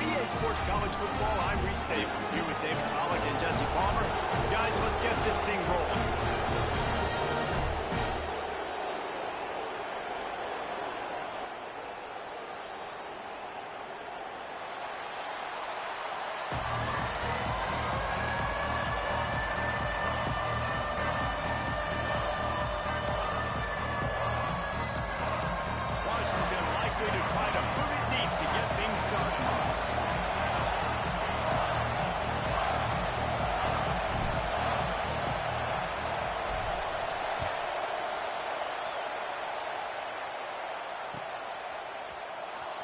EA Sports College Football, I'm Reese Davis, here with David Pollack and Jesse Palmer. Guys, let's get this thing rolling.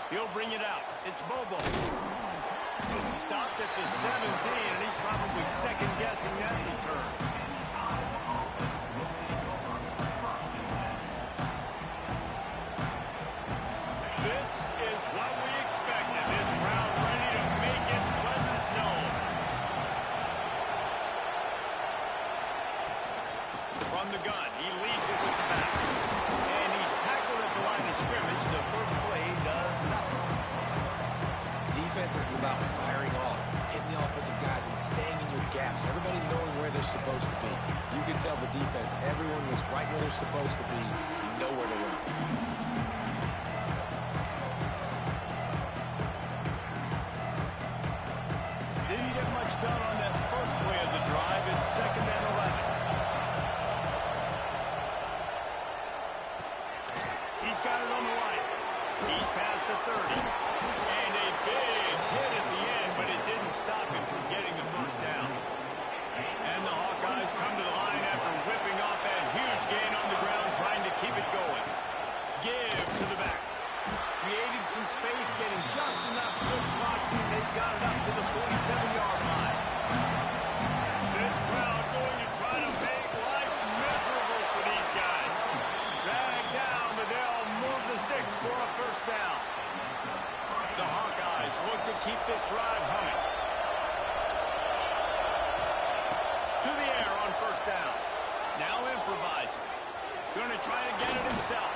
He'll bring it out. It's Bobo. He stopped at the 17, and he's probably second-guessing that return. This is what we expected. This crowd ready to make its presence known. From the gun, he leads it with the back. And he's tackled at the line of scrimmage. The first play does nothing. Defense is about firing off, hitting the offensive guys, and staying in your gaps. Everybody knowing where they're supposed to be. You can tell the defense, everyone was right where they're supposed to be, nowhere to run. Didn't get much done on that first play of the drive. It's 2nd and 11. He's got it on the line. He's past the 30. And a big hit at the end, but it didn't stop him from getting the first down. And the Hawkeyes come to the line after whipping off that huge gain on the ground, trying to keep it going. Give to the back. Created some space, getting just enough good blocking. They've got it up to the 47-yard line. This crowd going to try to make life miserable for these guys. Dragged down, but they'll move the sticks for a first down. The Hawkeyes look to keep this drive humming. To the air on first down. Now improvising. Going to try to get it himself.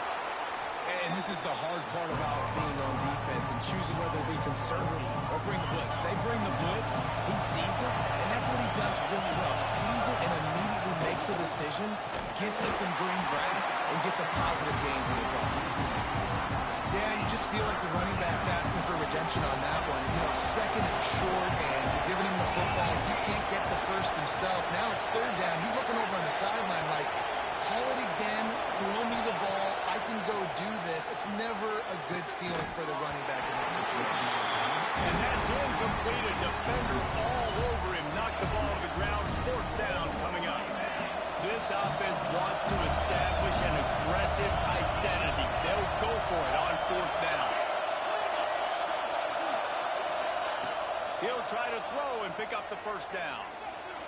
And this is the hard part about being on defense and choosing whether to be conservative or bring the blitz. They bring the blitz, he sees it, and that's what he does really well. Sees it and immediately makes a decision, gets to some green grass, and gets a positive gain for this offense. Yeah, you just feel like the running back's asking for redemption on that one. You know, 2nd and short, and you're giving him the football. He can't get the first himself. Now it's 3rd down. He's looking over on the sideline like, call it again, throw me the ball, I can go do this. It's never a good feeling for the running back in that situation. And that's incomplete. A defender all over him. Knocked the ball to the ground. 4th down coming up. This offense wants to establish an aggressive identity. They'll go for it on 4th down. He'll try to throw and pick up the first down.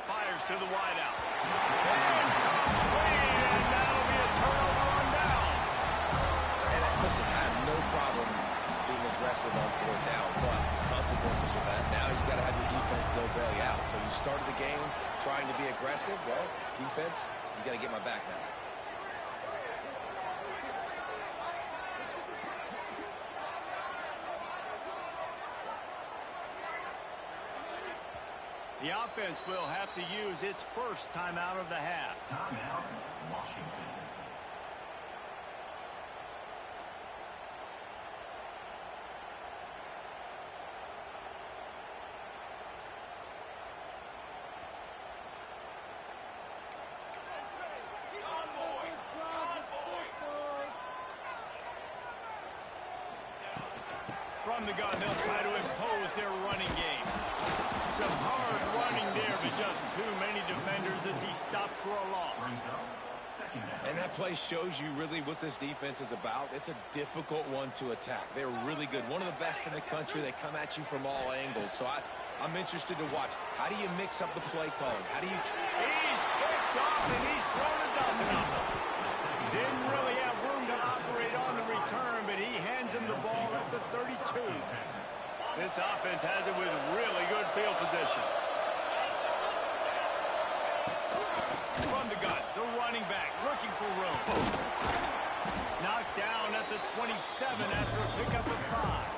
Fires to the wideout. Incomplete, and that'll be a turnover on downs. And listen, I have no problem being aggressive on 4th down, but the consequences of that, now you've got to have your defense go bail you out. So you started the game trying to be aggressive. Well, defense, you got to get my back now. The offense will have to use its first timeout of the half. Timeout, Washington. From the gun, they'll try to impose their running game. Some hard running there, but just too many defenders as he stopped for a loss. And that play shows you really what this defense is about. It's a difficult one to attack. They're really good. One of the best in the country. They come at you from all angles. So I'm interested to watch. How do you mix up the play calling? How do you... He's picked off and he's thrown a dozen of them. Didn't really have room to operate on the return, but he hands him the ball at the 32. This offense has it with really good field position. From the gun, the running back looking for room. Knocked down at the 27 after a pickup of 5.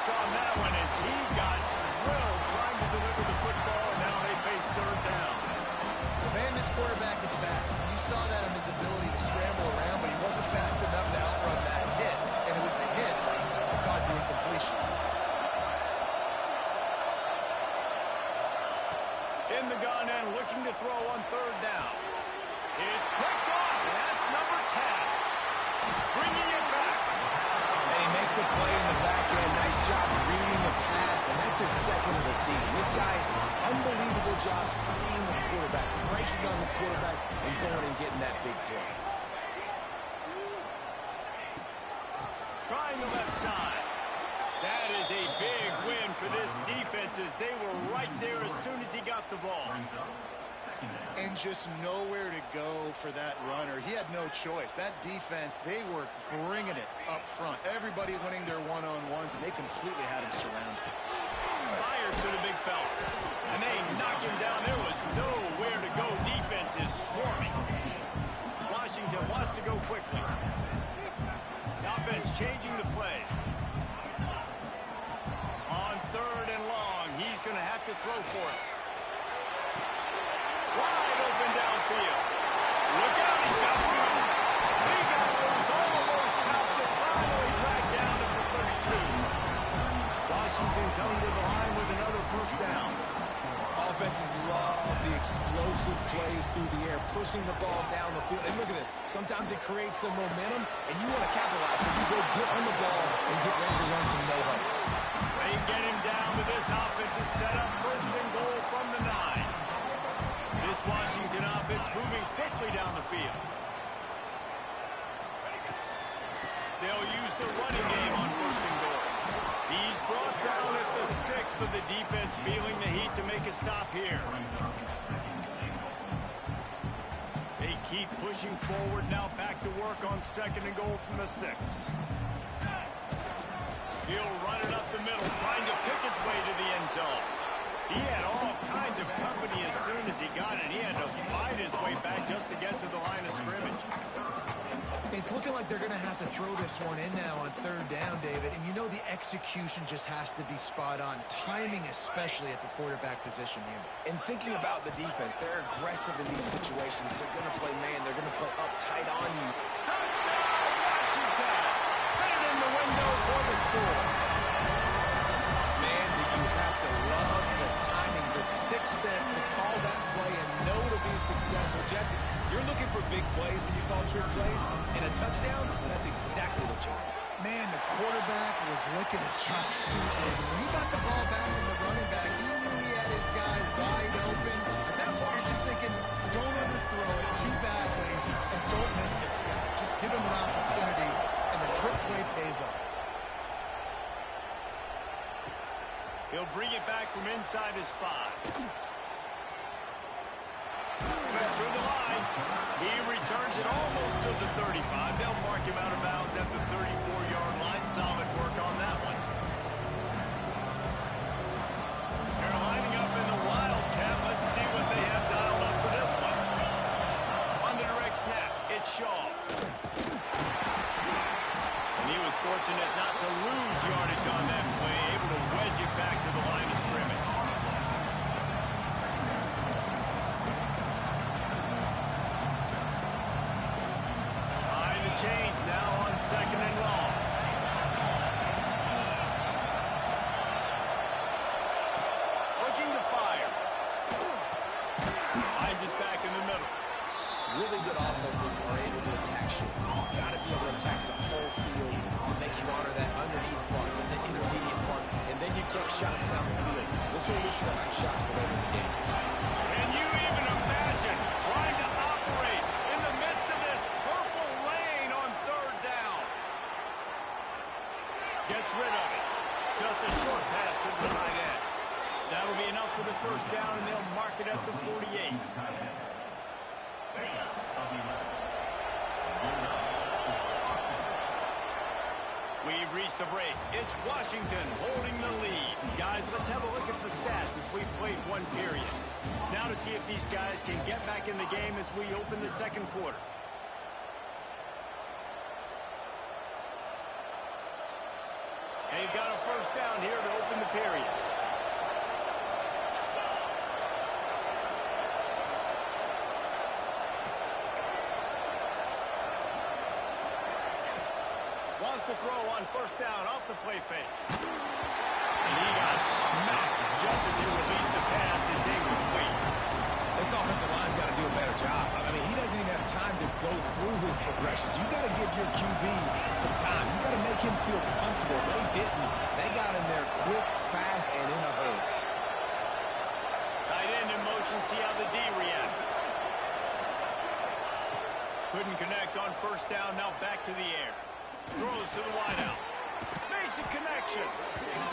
saw in that one is he got drilled trying to deliver the football, and now they face third down. Well, man, this quarterback is fast. You saw that in his ability to scramble around, but he wasn't fast enough to outrun that hit, and it was the hit that caused the incompletion. In the gun and looking to throw on third down. It's picked off, and that's number 10. Bringing it back. And he makes a play in the back end. Nice job reading the pass, and that's his second of the season. This guy, unbelievable job seeing the quarterback, breaking on the quarterback, and going and getting that big play. Trying the left side. That is a big win for this defense as they were right there as soon as he got the ball. And just nowhere to go for that runner. He had no choice. That defense, they were bringing it up front. Everybody winning their one-on-ones, and they completely had him surrounded. Fires to the big fella. And they knock him down. There was nowhere to go. Defense is swarming. Washington wants to go quickly. The offense changing the play. On third and long, he's going to have to throw for it. Wide open downfield. Look out, he's got room. He got loose, almost past it, finally dragged down to the 32. Washington coming to the line with another first down. Offenses love the explosive plays through the air, pushing the ball down the field. And look at this. Sometimes it creates some momentum, and you want to capitalize. So you go get on the ball and get ready to run some no-huddle. They get him down to this offense to set up first and goal from the 9. This Washington offense moving quickly down the field. They'll use the running game on first and goal. He's brought down at the 6, but the defense feeling the heat to make a stop here. They keep pushing forward, now back to work on second and goal from the 6. He'll run it up the middle, trying to pick its way to the end zone. He had all kinds of company as soon as he got it. He had to fight his way back just to get to the line of scrimmage. It's looking like they're going to have to throw this one in now on third down, David. And you know the execution just has to be spot on. Timing especially at the quarterback position here. And thinking about the defense, they're aggressive in these situations. They're going to play man. They're going to play up tight on you. Touchdown, Washington! Fit it in the window for the score. Man, do you have to love the timing, the sixth sense to call that play and know to be successful. Jesse, you're looking for big plays when you call trick plays, and a touchdown, that's exactly what you want. Man, the quarterback was licking his chops too, David. When he got the ball back from the running back, he knew he had his guy wide open. At that point, you're just thinking, don't overthrow it too badly, and don't miss this guy. Just give him an opportunity, and the trick play pays off. He'll bring it back from inside his 5. Through the line. He returns it almost to the 35. They'll mark him out of bounds at the 34-yard line. Solid work on that one. They're lining up in the Wildcat. Let's see what they have dialed up for this one. On the direct snap, it's Shaw. And he was fortunate not to lose yardage on that play, able to wedge it back to the line of scrimmage. Behind the chains now on second and long. Looking to fire. Finds us back in the middle. Really good offenses are able to attack short. You've got to be able to attack the whole field to make you honor that underneath part and the intermediate part, and then you take shots down the field. This one, we should have some shots for later in the game. Can you even imagine trying to operate in the midst of this purple rain on third down? Gets rid of it. Just a short pass to the tight end. That'll be enough for the first down, and they'll mark it at the 48. We've reached the break. It's Washington holding the lead. Guys, let's have a look at the stats as we've played one period. Now to see if these guys can get back in the game as we open the second quarter. They've got a first down here to open the period. Wants to throw on first down off the play fake. And he got smacked just as he released the pass. It's incomplete. This offensive line's got to do a better job. I mean, he doesn't even have time to go through his progressions. You got to give your QB some time. You got to make him feel comfortable. They didn't. They got in there quick, fast, and in a hurry. Tight end in motion. See how the D reacts. Couldn't connect on first down. Now back to the air. Throws to the wideout. Makes a connection.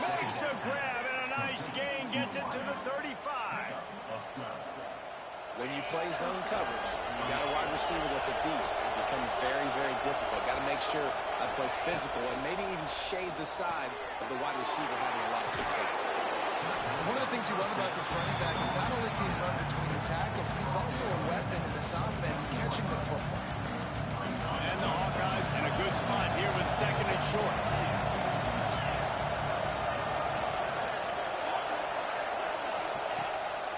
Makes a grab and a nice gain. Gets it to the 35. When you play zone coverage, you got a wide receiver that's a beast. It becomes very, very difficult. Got to make sure I play physical and maybe even shade the side of the wide receiver having a lot of success. One of the things you love about this running back is not only can he run between the tackles, but he's also a weapon in this offense catching the football. And the Hawkeyes in a good spot here with second and short.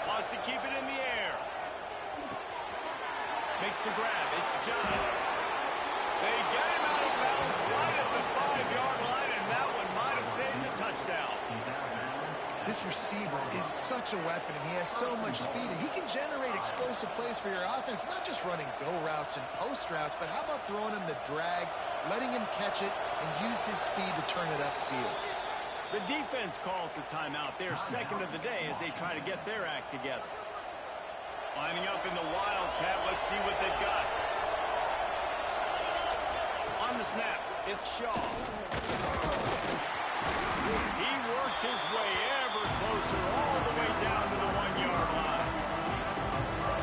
Wants to keep it in the air. Makes the grab. It's John. They get him out of bounds right at the 5-yard line, and that one might have saved a touchdown. This receiver is such a weapon, and he has so much speed, and he can generate explosive plays for your offense, not just running go routes and post routes, but how about throwing him the drag, letting him catch it, and use his speed to turn it upfield. The defense calls the timeout. They're second of the day as they try to get their act together. Lining up in the Wildcat. Let's see what they've got. On the snap, it's Shaw. He works his way ever closer all the way down to the 1-yard line.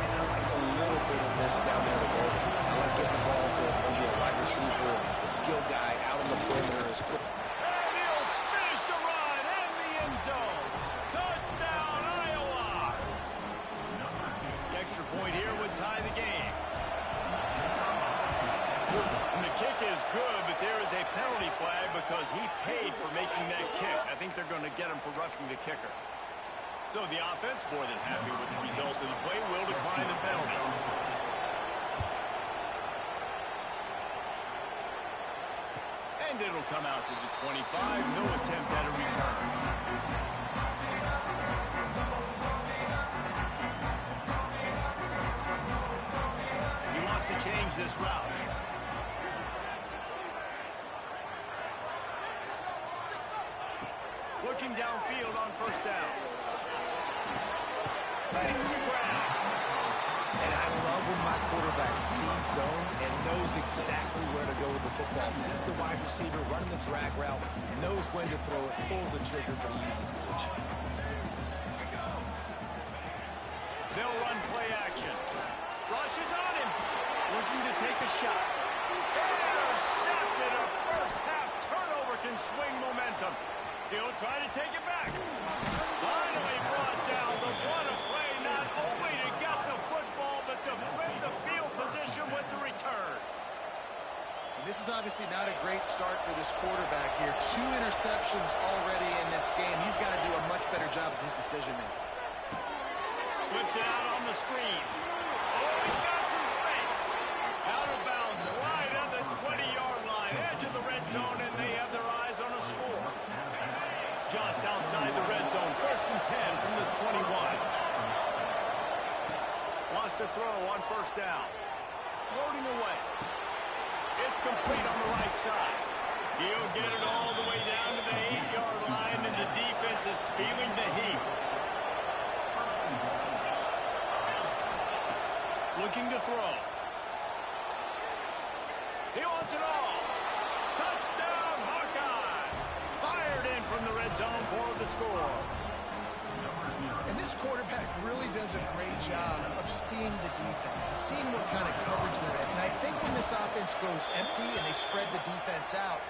And I like a little bit of this down there the goal. I like getting the ball to maybe a wide receiver, a skill guy out on the perimeter as quick. And he'll finish the run in the end zone. Touchdown, Iowa. The extra point here would tie the game. And the kick is good, but there is a penalty flag because he paid for making that kick. I think they're going to get him for roughing the kicker. So the offense, more than happy with the result of the play, will decline the penalty. And it'll come out to the 25. No attempt at a return. He wants to change this route. Looking downfield on first down. Takes the grab. And I love when my quarterback sees zone and knows exactly where to go with the football. Sees the wide receiver running the drag route, knows when to throw it, pulls the trigger for the easy completion. They'll run play action. Rushes on him. Looking to take a shot. Intercepted. A first half turnover can swing momentum. He'll try to take it back. Finally brought down. The one play not only to get the football, but to flip the field position with the return. And this is obviously not a great start for this quarterback here. 2 interceptions already in this game. He's got to do a much better job with his decision-making. Flips it out on the screen. Oh, he's got some space. Out of bounds, right at the 20-yard line. Edge of the red zone, and they have their eyes on a score. Just outside the red zone. First and 10 from the 21. Wants to throw on first down. Floating away. It's complete on the right side. He'll get it all the way down to the 8-yard line, and the defense is feeling the heat. Looking to throw. He wants it all. Touchdown, Hawkeye. Fired in from the red zone for the score. And this quarterback really does a great job of seeing the defense and seeing what kind of coverage they're in. And I think when this offense goes empty and they spread the defense out,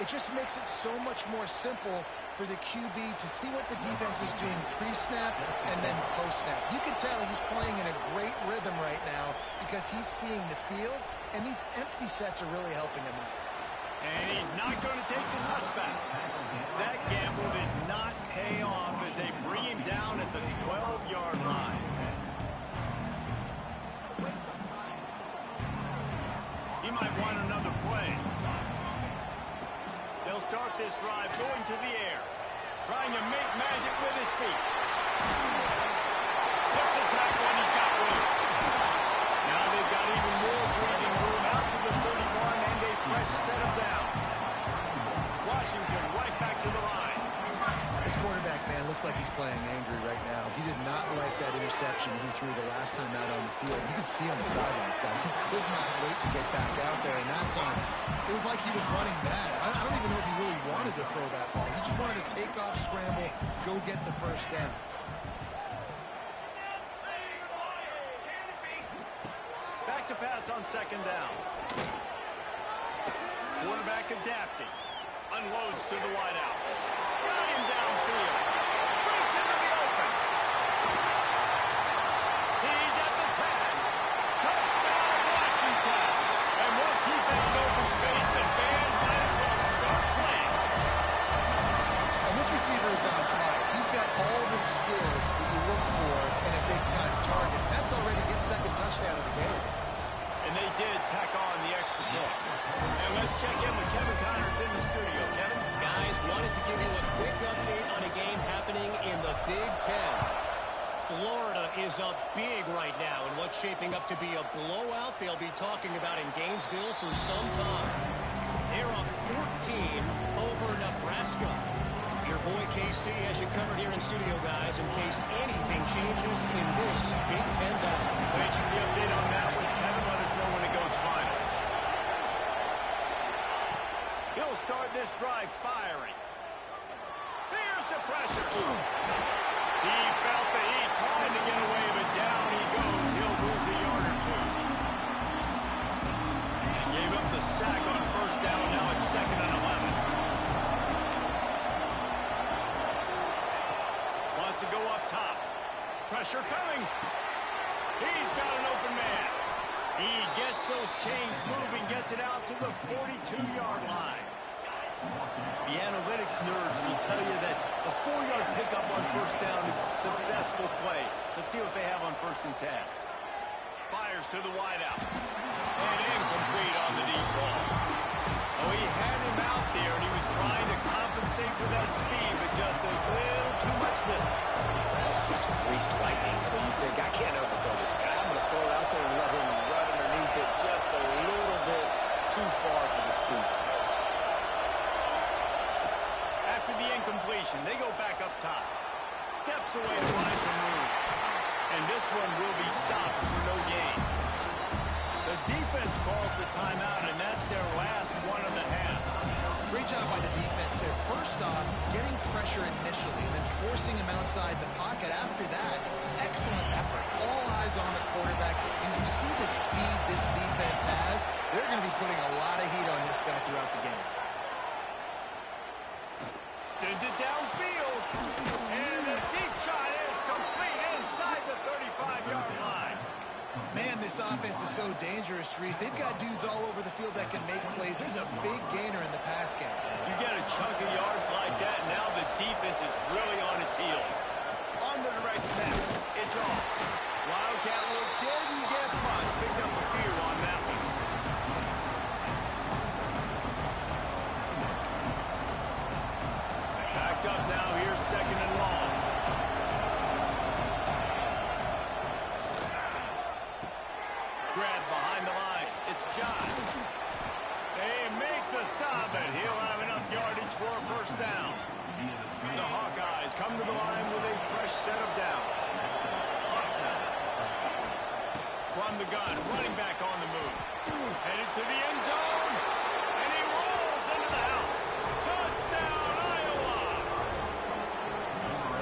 it just makes it so much more simple for the QB to see what the defense is doing pre-snap and then post-snap. You can tell he's playing in a great rhythm right now because he's seeing the field, and these empty sets are really helping him out. And he's not going to take the touchback. start this drive going to the air. Trying to make magic with his feet. Slips a tackle and he's got room. Now they've got even more breathing room out to the 31 and a fresh set of downs. Washington right back to the line. This quarterback, man, looks like he's playing angry right now. He did not like that interception he threw the last time out on the field. You could see on the sidelines, guys. He could not wait to get back out there. And that time, it was like he was running mad. I don't even know if he really wanted to throw that ball. He just wanted to take off, scramble, go get the first down. Back to pass on second down. Quarterback adapting. Unloads to the wideout. Got him downfield. Breaks into the open. He's at the 10. Touchdown, Washington. And once he found open space, the band might as well start playing. And this receiver is on fire. He's got all the skills that you look for in a big-time target. That's already his second touchdown of the game. And they did tack on the extra point. And let's check in with Kevin Connors in the studio. Kevin? Guys, wanted to give you a quick update on a game happening in the Big Ten. Florida is up big right now in what's shaping up to be a blowout they'll be talking about in Gainesville for some time. They're up 14 over Nebraska. Your boy KC has you covered here in studio, guys, in case anything changes in this Big Ten battle. Thanks for the update on that one, Kevin. Let us know when it goes final. He'll start this drive firing. There's the pressure. He felt the heat trying to get away, but down he goes. He'll lose a yard or two. And gave up the sack on first down. Now it's 2nd and 11. Wants to go up top. Pressure coming. He's got an open man. He gets those chains moving, gets it out to the 42-yard line. The analytics nerds will tell you that a 4-yard pickup on first down is a successful play. Let's see what they have on 1st and 10. Fires to the wideout. And incomplete on the deep ball. Oh, he had him out there, and he was trying to compensate for that speed, but just a little too much distance. That's just grease lightning, so you think, I can't overthrow this guy. I'm going to throw it out there and let him run underneath it just a little bit too far for the speedster. After the incompletion, they go back up top. Steps away to find some room. And this one will be stopped for no gain. The defense calls the timeout, and that's their last one of the half. Great job by the defense there. First off, getting pressure initially and then forcing him outside the pocket. After that, excellent effort. All eyes on the quarterback. And you see the speed this defense has. They're going to be putting a lot of heat on this guy throughout the game. Sends it downfield. And the deep shot is complete inside the 35-yard line. Man, this offense is so dangerous, Reese. They've got dudes all over the field that can make plays. There's a big gainer in the pass game. You get a chunk of yards like that, now the defense is really on its heels. On the direct snap, it's off. Wildcat look didn't get much. Picked up a few on that one. Backed up now, here's 2nd and long. Grab behind the line. It's John. They make the stop, and he'll have enough yardage for a first down. The Hawkeyes come to the line with a fresh set of downs. From the gun, running back on the move. Headed to the end zone, and he rolls into the house. Touchdown, Iowa!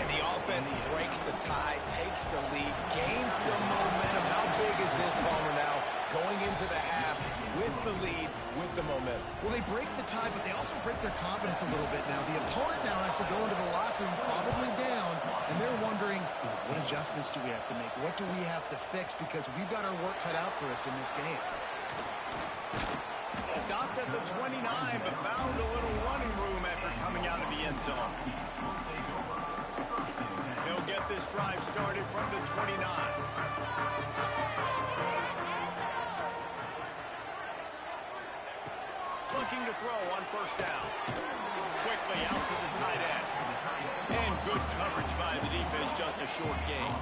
And the offense breaks the tie, takes the lead, gains some momentum. How big is this, Palmer, now? Going into the half with the lead, with the momentum. Well, they break the tie, but they also break their confidence a little bit now. The opponent now has to go into the locker room probably down, and they're wondering, what adjustments do we have to make? What do we have to fix? Because we've got our work cut out for us in this game. Stopped at the 29, but found a little running room after coming out of the end zone. He'll get this drive started from the 29. Looking to throw on first down. a short gain.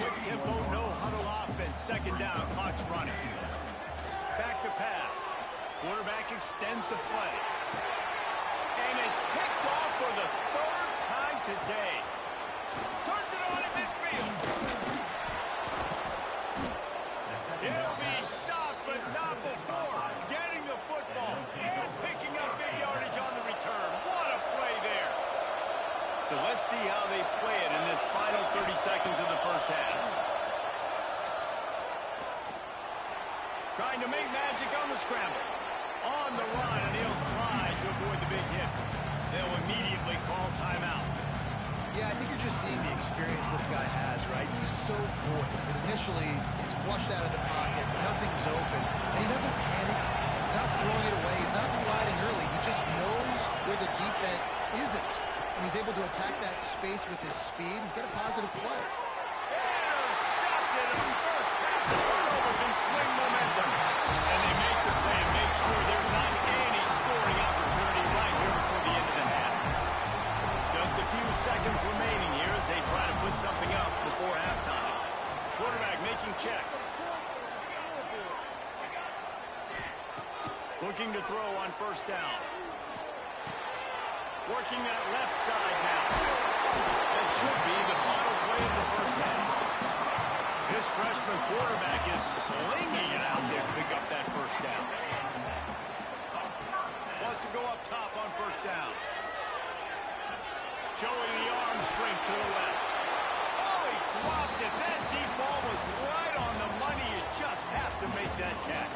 Quick tempo, no huddle offense. Second down, clock's running. Back to pass. Quarterback extends the play. And it's picked off for the third time today. Turns it on in midfield. He'll be stopped, but not before getting the football and picking up big yardage on the return. What a play there. So let's see how they play it in this final 30 seconds of the first half. Trying to make magic on the scramble. On the run, and he'll slide to avoid the big hit. They'll immediately call timeout. Yeah, I think you're just seeing the experience this guy has, right? He's so poised that initially he's flushed out of the pocket, nothing's open, and he doesn't panic. He's not throwing it away. He's not sliding early. He just knows where the defense isn't, and he's able to attack that space with his speed and get a positive play. Intercepted in the first half. Turnover can swing momentum. And they make the play and make sure there's not any scoring opportunity right here before the end of the half. Just a few seconds remaining here as they try to put something up before halftime. Quarterback making checks. Looking to throw on first down. Working that left side now. That should be the final play of the first half. This freshman quarterback is slinging it out there to pick up that first down. Wants to go up top on first down. Showing the arm strength to the left. Oh, he dropped it. That deep ball was right on the money. You just have to make that catch.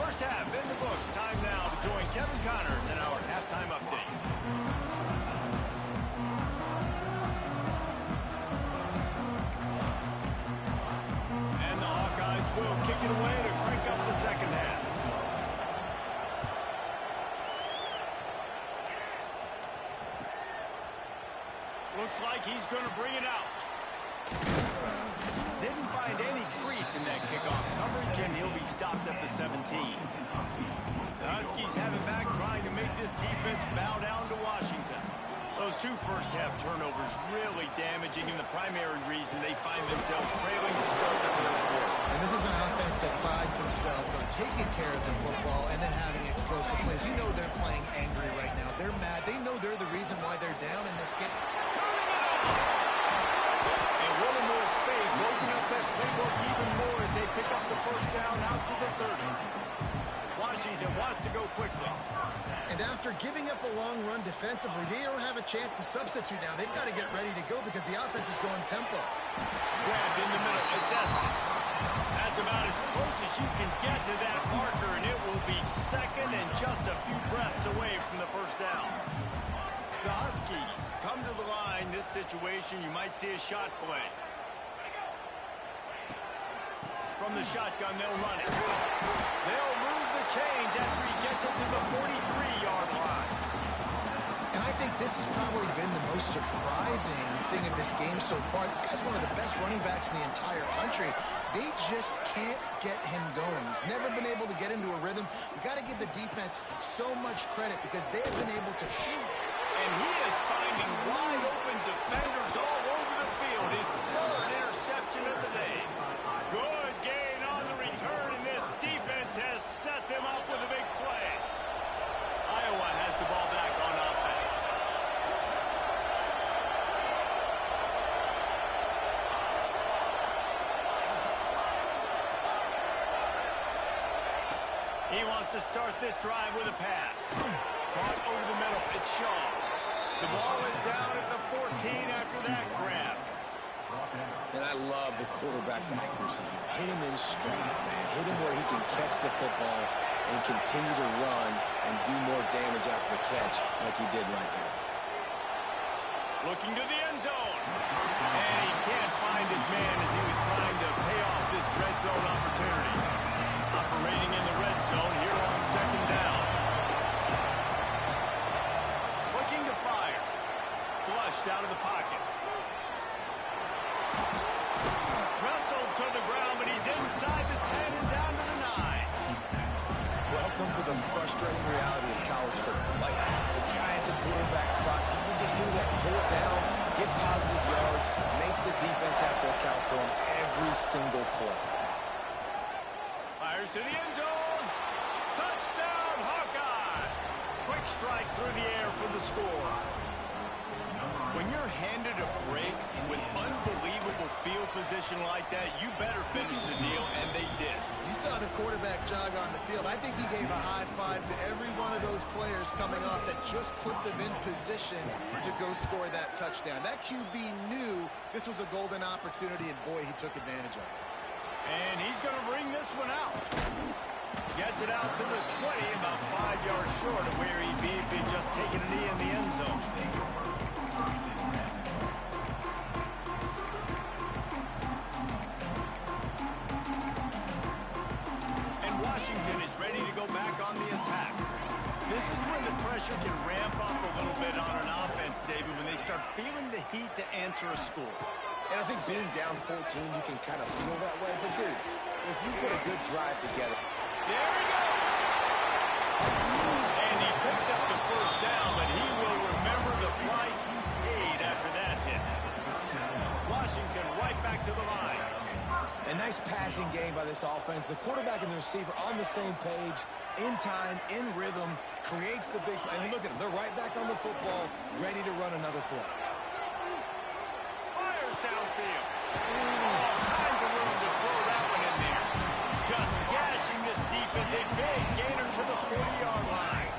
First half in the books. Time now to join Kevin Connors in our halftime update. And the Hawkeyes will kick it away to crank up the second half. Looks like he's going to bring it out. Didn't find any crease in that kickoff coverage, and he'll be stopped at the 17. The Huskies have it back, trying to make this defense bow down to Washington. Those two first-half turnovers really damaging, and the primary reason they find themselves trailing to start the third quarter. And this is an offense that prides themselves on taking care of the football and then having explosive plays. You know they're playing angry right now. They're mad. They know they're the reason why they're down in this game. Turning it over! And a little more space, open up that playbook even more as they pick up the first down out to the 30. Washington wants to go quickly. And after giving up a long run defensively, they don't have a chance to substitute now. They've got to get ready to go because the offense is going tempo. Grabbed in the middle. It's Estes. That's about as close as you can get to that marker, and it will be second and just a few breaths away from the first down. The Huskies come to the line. This situation, you might see a shot play. From the shotgun, they'll run it. They'll move the chains after he gets it to the 43-yard line. And I think this has probably been the most surprising thing of this game so far. This guy's one of the best running backs in the entire country. They just can't get him going. He's never been able to get into a rhythm. You got to give the defense so much credit because they have been able to shoot. And he is finding wide open defenders all over the field. His third interception of the day. Good gain on the return, and this defense has set them up with a big play. Iowa has the ball back on offense. He wants to start this drive with a pass. Caught over the middle. It's Shaw. The ball is down at the 14 after that grab. And I love the quarterback's accuracy. Hit him in stride, man. Hit him where he can catch the football and continue to run and do more damage after the catch like he did right there. Looking to the end zone. And he can't find his man as he was trying to pay off this red zone opportunity. Operating in the red zone here on second down. Looking to fire. Flushed out of the pocket. Wrestled to the ground, but he's inside the 10 and down to the 9. Welcome to the frustrating reality of college football. Like, the guy at the quarterback spot, he can just do that, pull it down, get positive yards, the defense have to account for him every single play. Fires to the end zone. Touchdown, Hawkeye. Quick strike through the air for the score. When you're handed a break with unbelievable field position like that, you better finish the deal, and they did. You saw the quarterback jog on the field. I think he gave a high five to every one of those players coming off that just put them in position to go score that touchdown. That QB knew this was a golden opportunity, and boy, he took advantage of it. And he's going to bring this one out. Gets it out to the 20, about 5 yards short of where he'd be if he'd just taken a knee in the end zone. And Washington is ready to go back on the attack. This is when the pressure can ramp up a little bit on an offense, David, when they start feeling the heat to answer a score. And I think being down 14, you can kind of feel that way. But, dude, if you put a good drive together. There he goes. And he picks up the first down, but he will remember the price he paid after that hit. Washington right back to the line. A nice passing game by this offense. The quarterback and the receiver on the same page, in time, in rhythm, creates the big play. And look at them. They're right back on the football, ready to run another play. Fires downfield. All kinds of room to throw that one in there. Just gashing this defense. A big gainer to the 40-yard line.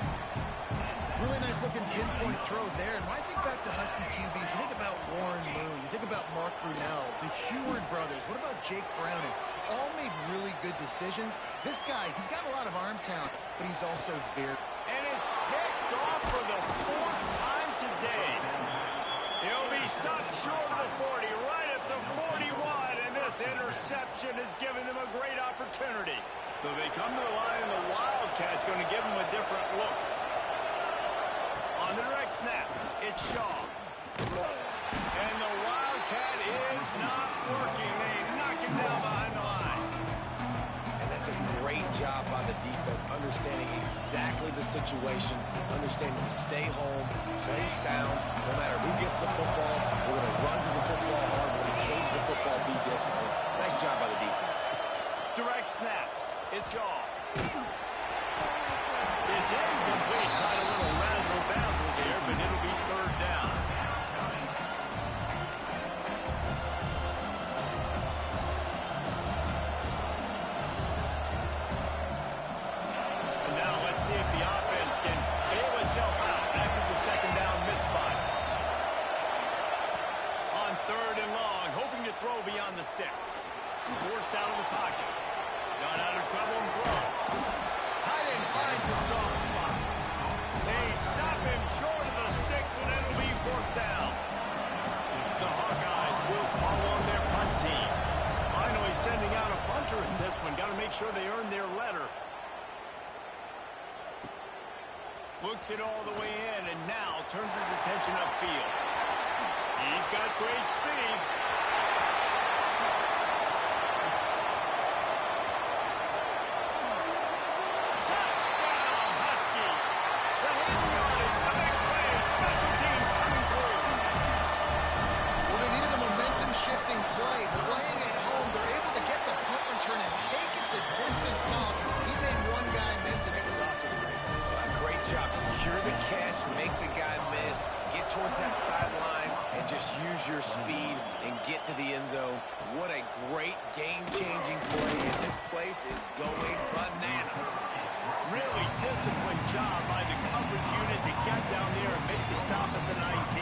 Really nice looking pinpoint throw there. And when I think back to Husky QBs, you think about Warren Moon, you think about Mark Brunell, the Heward brothers, what about Jake Browning? All made really good decisions. This guy, he's got a lot of arm talent, but he's also very... And it's picked off for the 4th time today. He'll be stopped short of the 40, right at the 41, and this interception has given them a great opportunity. So they come to the line, and the Wildcat going to give them a different look. On the direct snap, it's Shaw. And the Wildcat is not working. They knock him down behind the line. And that's a great job by the defense, understanding exactly the situation, understanding to stay home, play sound. No matter who gets the football, we're going to run to the football hard. We're going to cage the football, be disciplined. Nice job by the defense. Direct snap, it's Shaw. It's incomplete. Tried a little razzle-dazzle there, but it'll be 3rd down. And now let's see if the offense can bail itself out after the 2nd down misfire. On 3rd and long, hoping to throw beyond the sticks. Forced out of the pocket. Got out of trouble and throws. Tight end finds a soft spot. They stop him short of the sticks, and it'll be 4th down. The Hawkeyes will call on their punt team. Finally sending out a punter in this one. Got to make sure they earn their letter. Looks it all the way in, and now turns his attention upfield. He's got great speed. Your speed and get to the end zone. What a great game-changing play, and this place is going bananas. Really disciplined job by the coverage unit to get down there and make the stop at the 19.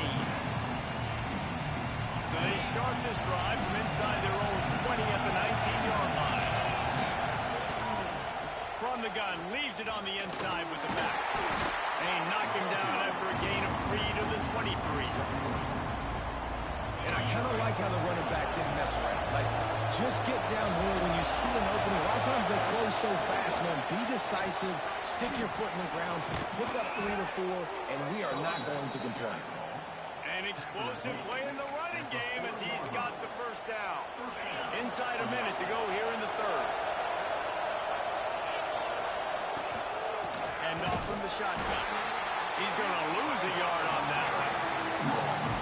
So they start this drive from inside their own 20 at the 19-yard line. From the gun, leaves it on the inside with the back. They knock him down after a gain of 3 to the 23. And I kind of like how the running back didn't mess around. Like, just get downhill when you see an opening. A lot of times they close so fast, man. Be decisive, stick your foot in the ground, pick up 3 to 4, and we are not going to complain. An explosive play in the running game as he's got the 1st down. Inside a minute to go here in the 3rd. And off from the shotgun. He's going to lose a yard on that one.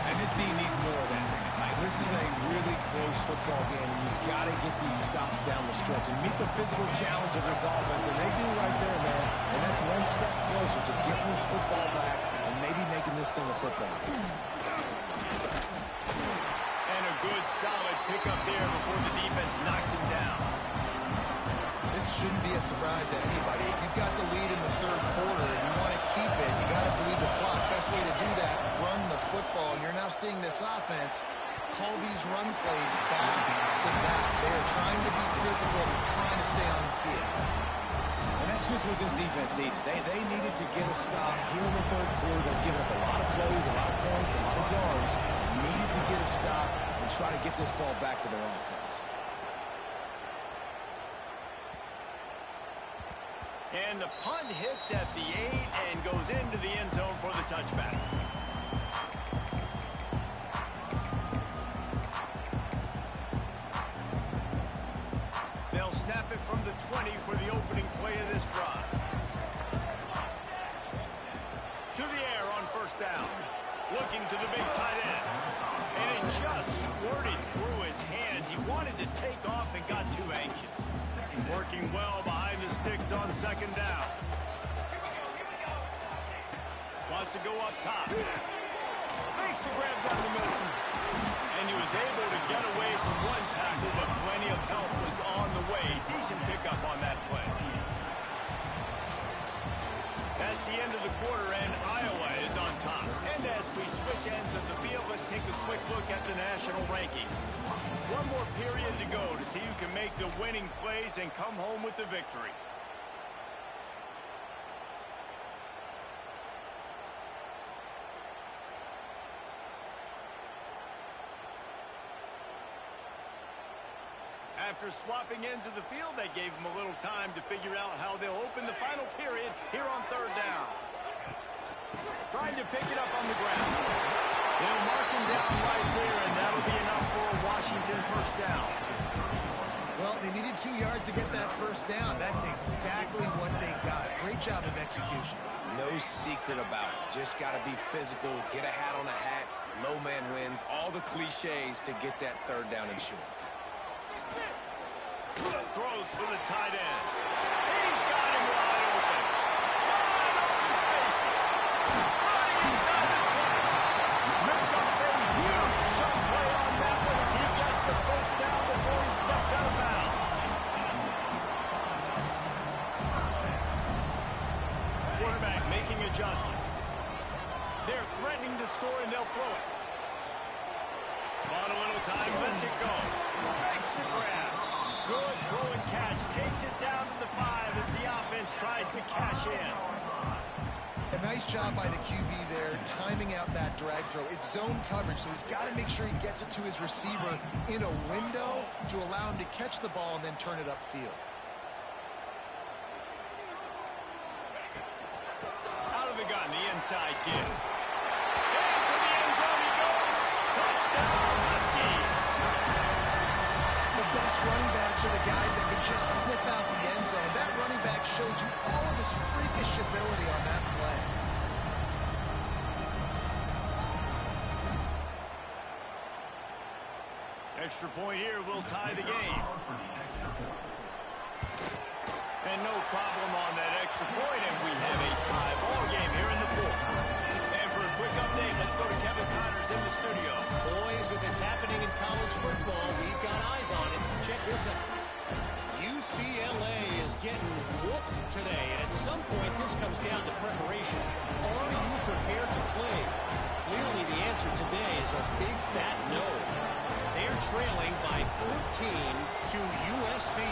And this team needs more of that. Like, This is a really close football game, and you've got to get these stops down the stretch and meet the physical challenge of this offense, and they do right there, man. And that's one step closer to getting this football back and maybe making this thing a football game. And a good, solid pickup there before the defense knocks him down. This shouldn't be a surprise to anybody. If you've got the lead in the third quarter and you want to keep it, you got to bleed the clock. Best way to do that, run the football. And you're now seeing this offense call these run plays back to back. They are trying to be physical and trying to stay on the field. And that's just what this defense needed. They needed to get a stop here in the third quarter. They've given up a lot of plays, a lot of points, a lot of yards. Needed to get a stop and try to get this ball back to their offense. And the punt hits at the 8 and goes into the end zone for the touchback. They'll snap it from the 20 for the opening play of this drive. To the air on first down. Looking to the big tight end. And it just squirted through his hands. He wanted to take off and got too anxious. Working well behind the sticks on second down. Wants to go up top. Makes the grab down the middle. And he was able to get away from one tackle, but plenty of help was on the way. Decent pickup on that play. That's the end of the quarter, and Iowa is on top. And as we switch ends of the field, let's take a quick look at the national rankings. One more period to go to see who can make the winning plays and come home with the victory. After swapping ends of the field, they gave them a little time to figure out how they'll open the final period here on third down. Trying to pick it up on the ground. They'll mark him down right there, and that'll be enough for a Washington first down. Well, they needed 2 yards to get that first down. That's exactly what they got. Great job of execution. No secret about it. Just got to be physical, get a hat on a hat, low man wins, all the cliches to get that third down and short. Throws for the tight end. He's got him wide open. Wide open spaces. Running inside the 20. Ripped off a huge shot play on that one as he gets the first down before he steps out of bounds. Quarterback making adjustments. They're threatening to score, and they'll throw it. On a little time, lets it go. Makes the grab. Good throw and catch. Takes it down to the 5 as the offense tries to cash in. A nice job by the QB there, timing out that drag throw. It's zone coverage, so he's got to make sure he gets it to his receiver in a window to allow him to catch the ball and then turn it upfield. Out of the gun, the inside give. Into the end zone he goes. Touchdown, Huskies. The best running backs are the guys that can just sniff out the end zone. That running back showed you all of his freakish ability on that play. Extra point here will tie the game. And no problem on that extra point, and we have a tie ball game here in the fourth. And for a quick update, let's go to Kevin Connors in the studio. Boys, if it's happening in college football, we've got eyes on it. Check this out. UCLA is getting whooped today, and at some point this comes down to preparation. Are you prepared to play? Clearly the answer today is a big fat no. They're trailing by 14 to USC.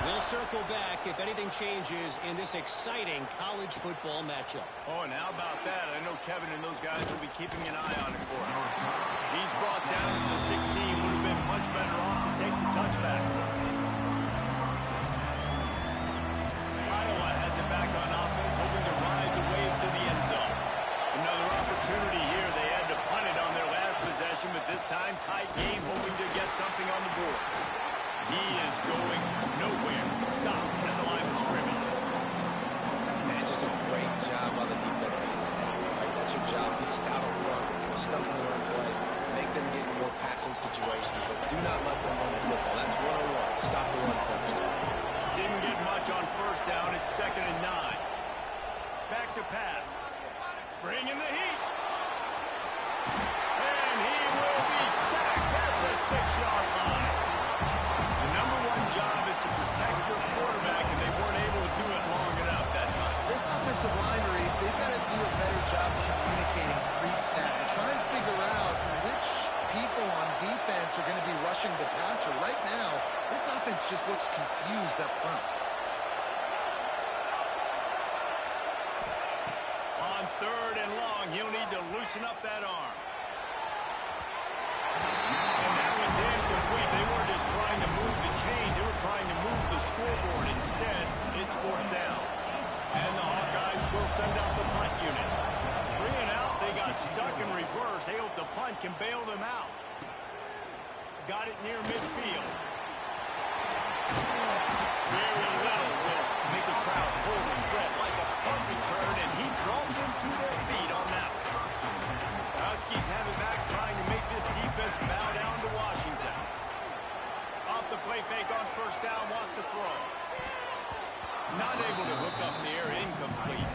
We'll circle back if anything changes in this exciting college football matchup. Oh, and how about that? I know Kevin and those guys will be keeping an eye on it for us. He's brought down to the 16. Would have been much better off to take the touchback. Iowa has it back on offense, hoping to ride the wave to the end zone. Another opportunity here. They had to punt it on their last possession, but this time tight game, hoping to get something on the board. He is going nowhere. Stop at the line of scrimmage. Man, just a great job on the defense being stout, right? That's your job. Be stout up front. Stuff in the run play. Make them getting more passing situations, but do not let them run the football. That's 101. Stop the run first. Didn't get much on first down. It's 2nd and 9. Back to pass. Bring in the heat. And he will be sacked at the 6-yard line. The number one job is to protect your quarterback, and they weren't able to do it long enough that time. This offensive line race, they've got to do a better job communicating pre-snap and try and figure out which people on defense are going to be rushing the passer. Right now, this offense just looks confused up front. On 3rd and long, he'll need to loosen up that arm. And that was incomplete. They weren't just trying to move the chains. They were trying to move the scoreboard. Instead, it's 4th down. And the Hawkeyes will send out the punt unit. 3 and out, they got stuck in reverse. They hope the punt can bail them out. Got it near midfield. Very little will make the crowd hold his breath like a punt return, and he brought them to their feet on that one. The Huskies have it back, trying to make this defense bow down to Washington. Off the play fake on first down, wants to throw. Not able to hook up the air, incomplete.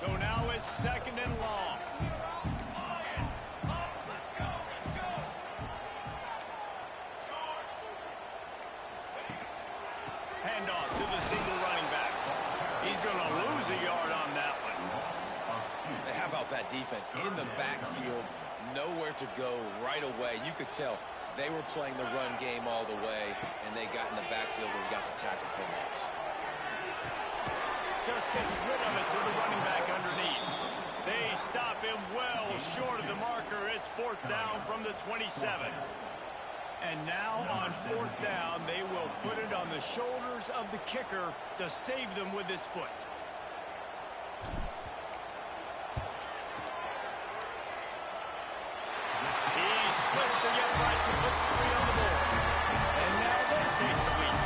So now it's 2nd and long. Handoff to the single running back. He's going to lose a yard on that one. How about that defense in the backfield, nowhere to go right away. You could tell they were playing the run game all the way, and they got in the backfield and got the tackle for loss. Just gets rid of it to the running back underneath. They stop him well short of the marker. It's 4th down from the 27. And now on 4th down, they will put it on the shoulders of the kicker to save them with his foot. Splits the uprights and puts 3 on the board. And now they take the lead.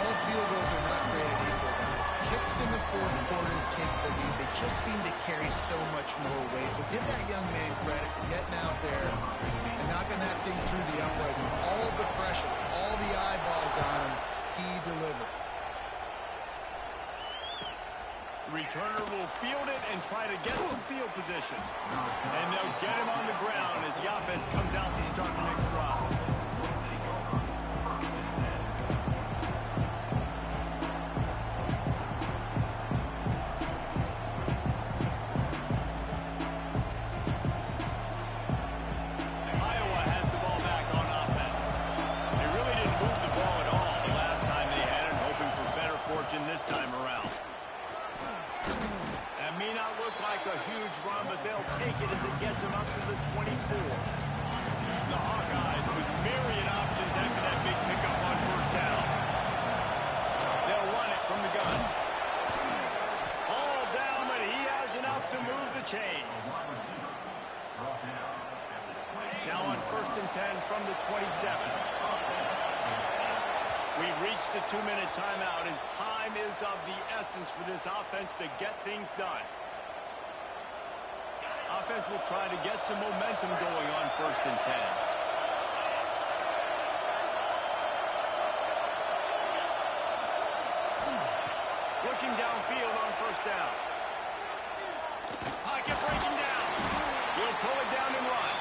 Both field goals are not created equal, guys. Kicks in the 4th quarter take the lead. They just seem to carry so much more weight. So give that young man credit for getting out there and knocking that thing through the uprights with all of the pressure, all the eyeballs on him. He delivered. Returner will field it and try to get some field position. And they'll get him on the ground as the offense comes out to start the next drive. Iowa has the ball back on offense. They really didn't move the ball at all the last time they had it, hoping for better fortune this time around. That may not look like a huge run, but they'll take it as it gets them up to the 24. The Hawkeyes with myriad options after that big pickup on first down. They'll run it from the gun. All down, but he has enough to move the chains. Now on 1st and 10 from the 27. We've reached the 2-minute timeout, and time is of the essence for this offense to get things done. Offense will try to get some momentum going on 1st and 10. Looking downfield on first down. Pocket breaking down. He'll pull it down and run.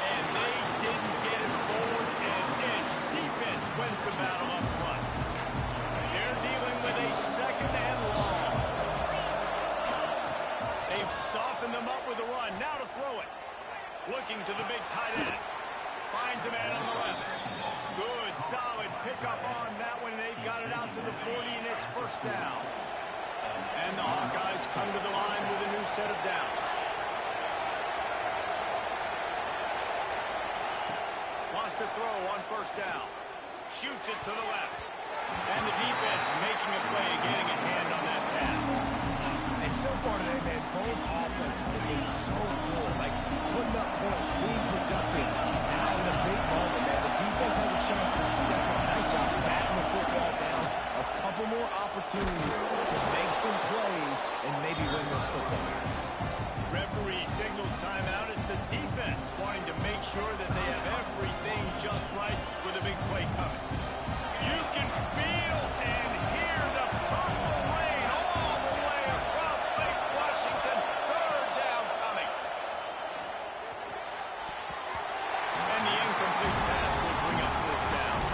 And they didn't get it forward an inch. Defense wins the battle up front. They're dealing with a 2nd and long. They've softened them up with a run. Now to throw it. Looking to the big tight end. Finds a man on the left. Good, solid pickup on that one. They've got it out to the 40, and it's 1st down. And the Hawkeyes come to the line with a new set of downs. Wants to throw on 1st down. Shoots it to the left. And the defense making a play, getting a hand on that pass. And so far today, man, both offenses have been so good. Like, putting up points, being productive. Now in a big moment, man, the defense has a chance to step up. Nice job batting the football down. A couple more opportunities to make some plays and maybe win this football game. Referee signals timeout. It's the defense wanting to make sure that they have everything just right with a big play coming. You can feel and hear the purple rain all the way across Lake Washington. Third down coming. And the incomplete pass will bring up fourth down.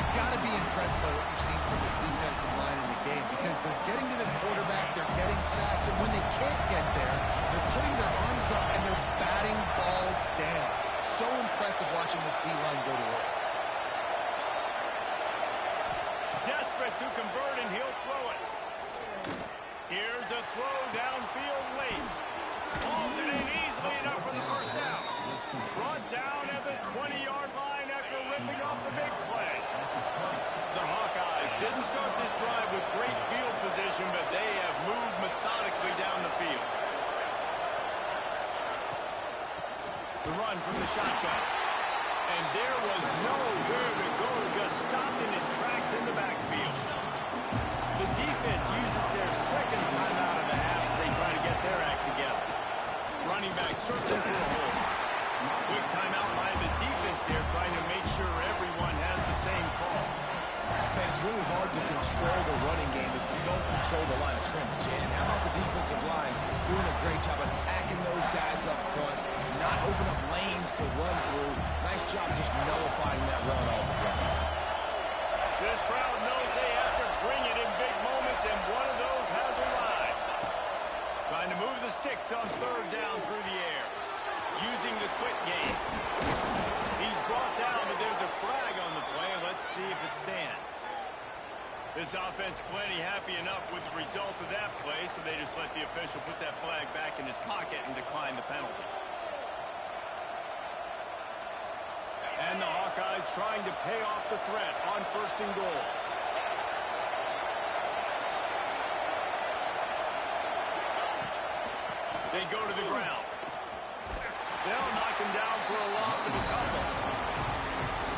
You've got to be impressed by what you've seen from this defensive line in the game because they're getting to the quarterback, they're getting sacks, and when they can't get there, they're putting their arms up and they're batting balls down. So impressive watching this D-line go to work. Desperate to convert, and he'll throw it. Here's a throw downfield late. Hauls it in easily enough for the first down. Brought down at the 20-yard line after ripping off the big play. The Hawkeyes didn't start this drive with great field position, but they have moved methodically down the field. The run from the shotgun. And there was nowhere to go, just stopped in his tracks in the backfield. The defense uses their second timeout of the half as they try to get their act together. Running back searching for a hole. Quick timeout by the defense there, trying to make sure everyone has the same call. Man, it's really hard to control the running game if you don't control the line of scrimmage. And how about the defensive line doing a great job attacking those guys up front, not open up lanes to run through. Nice job just nullifying that run altogether. This crowd knows they have to bring it in big moments, and one of those has arrived. Trying to move the sticks on third down through the air. Using the quick game. He's brought down, but there's a flag on the play. Let's see if it stands. This offense plenty happy enough with the result of that play, so they just let the official put that flag back in his pocket and decline the penalty. And the Hawkeyes trying to pay off the threat on first and goal. They go to the ground. They'll knock him down for a loss of a couple.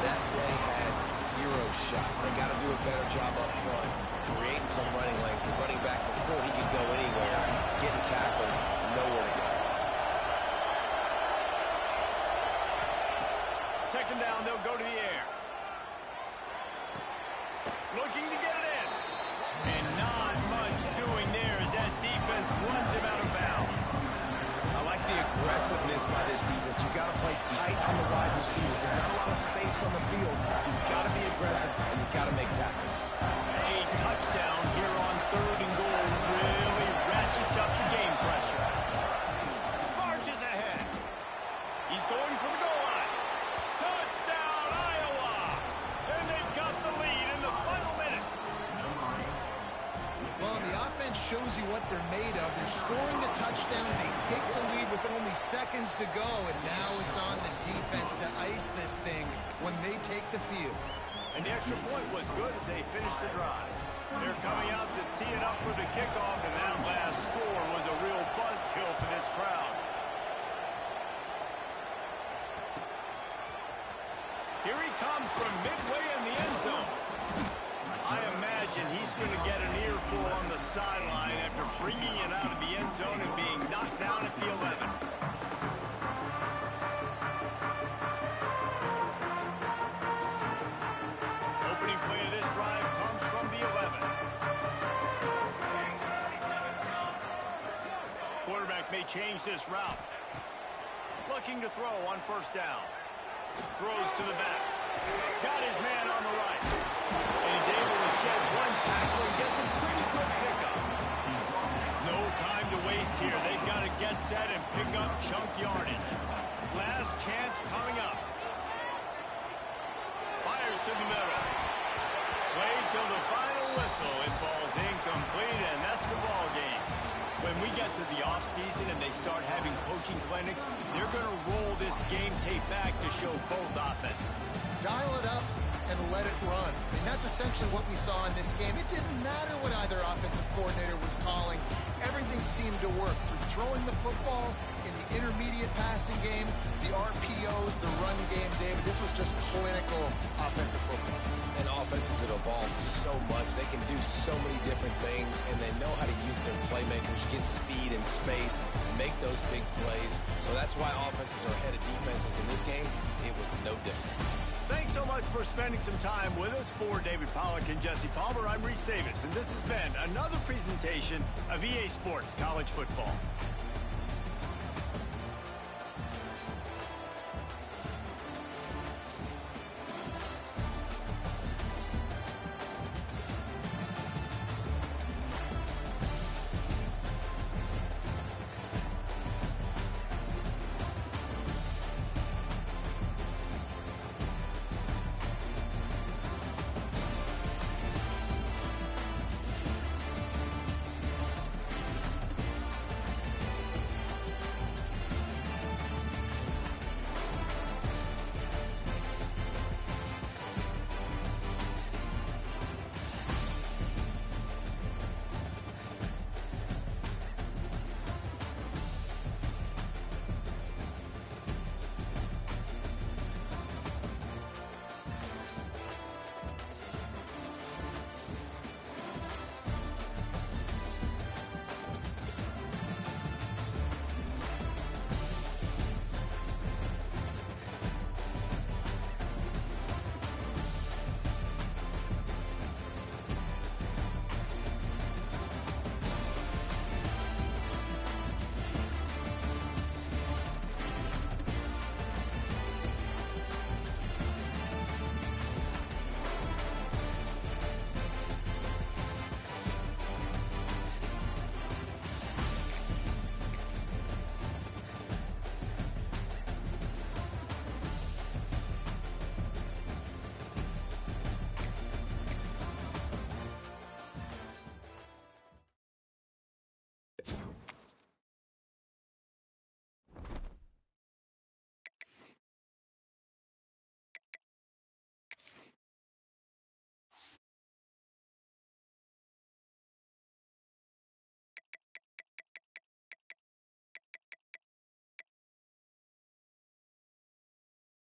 That play had zero shot. They got to do a better job up front, creating some running lanes. The running back, before he could go anywhere, getting tackled, nowhere to go. Second down, they'll go to the air. Looking to get it in. And not much doing there as that defense runs him out of bounds. I like the aggressiveness by this defense. You got to play tight on the wide receivers. There's not a lot of space on the field. You've got to be aggressive, and you've got to make tackles. A touchdown here on third and goal really ratchets up the game pressure. Marches ahead. He's going for the goal line. Touchdown, Iowa! And they've got the lead in the final minute. Well, the offense shows you what they're made of. They're scoring a touchdown. They take the lead with only seconds to go, and now it's on the defense to ice this thing when they take the field. And the extra point was good as they finished the drive. They're coming out to tee it up for the kickoff, and that last score was a real buzzkill for this crowd. Here he comes from midway in the end zone. I imagine he's going to get an earful on the sideline after bringing it out of the end zone and being knocked down at the 11. Opening play of this drive comes from the 11. Quarterback may change this route. Looking to throw on first down. Throws to the back. Got his man on the right. And he's able to shed one tackle and gets a pretty good pickup. No time to waste here. They've got to get set and pick up chunk yardage. Last chance coming up. Fires to the middle. Played till the final whistle. It falls incomplete, and that's the ball game. When we get to the offseason and they start having coaching clinics, they're going to roll this game tape back to show both offenses. Dial it up and let it run. And that's essentially what we saw in this game. It didn't matter what either offensive coordinator was calling. Everything seemed to work through throwing the football, in the intermediate passing game, the RPOs, the run game, David. This was just clinical offensive football. And offenses that evolve so much. They can do so many different things, and they know how to use their playmakers, get speed and space, make those big plays. So that's why offenses are ahead of defenses in this game. It was no different. Thanks so much for spending some time with us. For David Pollack and Jesse Palmer, I'm Reese Davis, and this has been another presentation of EA Sports College Football.